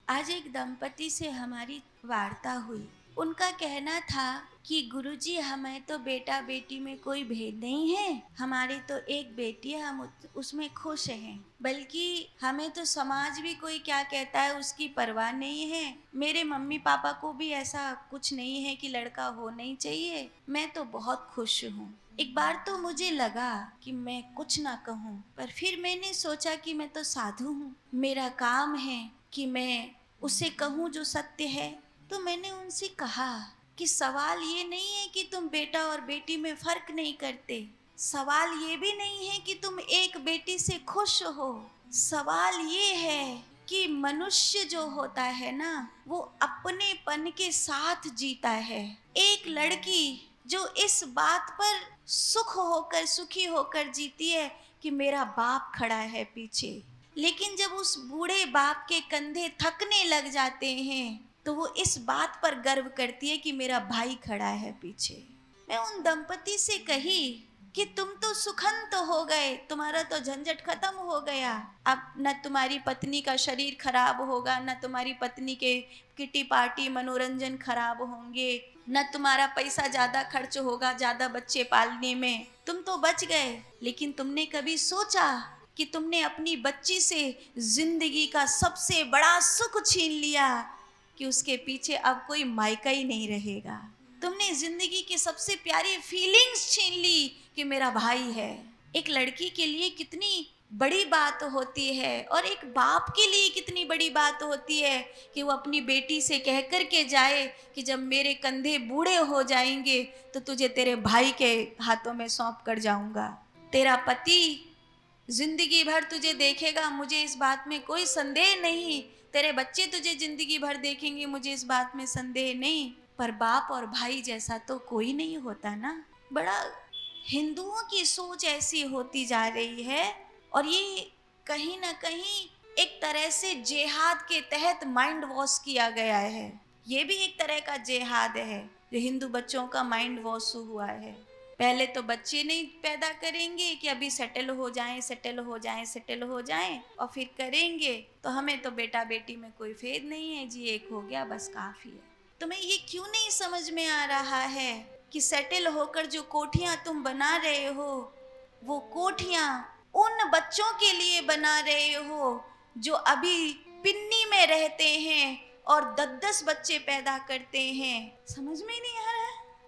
आज एक दंपति से हमारी वार्ता हुई। उनका कहना था कि गुरुजी, हमें तो बेटा बेटी में कोई भेद नहीं है, हमारी तो एक बेटी है, हम उसमें खुश हैं। बल्कि हमें तो समाज भी कोई क्या कहता है उसकी परवाह नहीं है। मेरे मम्मी पापा को भी ऐसा कुछ नहीं है कि लड़का हो नहीं चाहिए। मैं तो बहुत खुश हूँ। एक बार तो मुझे लगा कि मैं कुछ ना कहूँ, पर फिर मैंने सोचा कि मैं तो साधु हूँ, मेरा काम है कि मैं उसे कहूँ जो सत्य है। तो मैंने उनसे कहा कि सवाल ये नहीं है कि तुम बेटा और बेटी में फर्क नहीं करते, सवाल ये भी नहीं है कि तुम एक बेटी से खुश हो। सवाल ये है कि मनुष्य जो होता है ना, वो अपनेपन के साथ जीता है। एक लड़की जो इस बात पर सुखी होकर जीती है कि मेरा बाप खड़ा है पीछे, लेकिन जब उस बूढ़े बाप के कंधे थकने लग जाते हैं तो वो इस बात पर गर्व करती है कि मेरा भाई खड़ा है पीछे। मैं उन दंपति से कही कि तुम तो सुखंत हो गए, तुम्हारा तो झंझट खत्म हो गया। अब न तुम्हारी पत्नी का शरीर खराब होगा, न तुम्हारी पत्नी के किटी पार्टी मनोरंजन खराब होंगे, न तुम्हारा पैसा ज्यादा खर्च होगा ज्यादा बच्चे पालने में। तुम तो बच गए। लेकिन तुमने कभी सोचा कि तुमने अपनी बच्ची से जिंदगी का सबसे बड़ा सुख छीन लिया, कि उसके पीछे अब कोई मायका ही नहीं रहेगा। तुमने जिंदगी की सबसे प्यारी फीलिंग्स छीन ली कि मेरा भाई है। एक लड़की के लिए कितनी बड़ी बात होती है और एक बाप के लिए कितनी बड़ी बात होती है कि वो अपनी बेटी से कह कर के जाए कि जब मेरे कंधे बूढ़े हो जाएंगे तो तुझे तेरे भाई के हाथों में सौंप कर जाऊंगा। तेरा पति जिंदगी भर तुझे देखेगा, मुझे इस बात में कोई संदेह नहीं। तेरे बच्चे तुझे जिंदगी भर देखेंगे, मुझे इस बात में संदेह नहीं। पर बाप और भाई जैसा तो कोई नहीं होता ना। बड़ा हिंदुओं की सोच ऐसी होती जा रही है और ये कहीं ना कहीं एक तरह से जिहाद के तहत माइंड वॉश किया गया है। ये भी एक तरह का जिहाद है जो हिंदू बच्चों का माइंड वॉश हुआ है। पहले तो बच्चे नहीं पैदा करेंगे कि अभी सेटल हो जाएं सेटल हो जाएं सेटल हो जाएं, और फिर करेंगे तो हमें तो बेटा बेटी में कोई भेद नहीं है जी, एक हो गया बस काफी है। तुम्हें ये क्यों नहीं समझ में आ रहा है कि सेटल होकर जो कोठियां तुम बना रहे हो, वो कोठियां उन बच्चों के लिए बना रहे हो जो अभी पिन्नी में रहते हैं और 10-10 बच्चे पैदा करते हैं। समझ में नहीं आ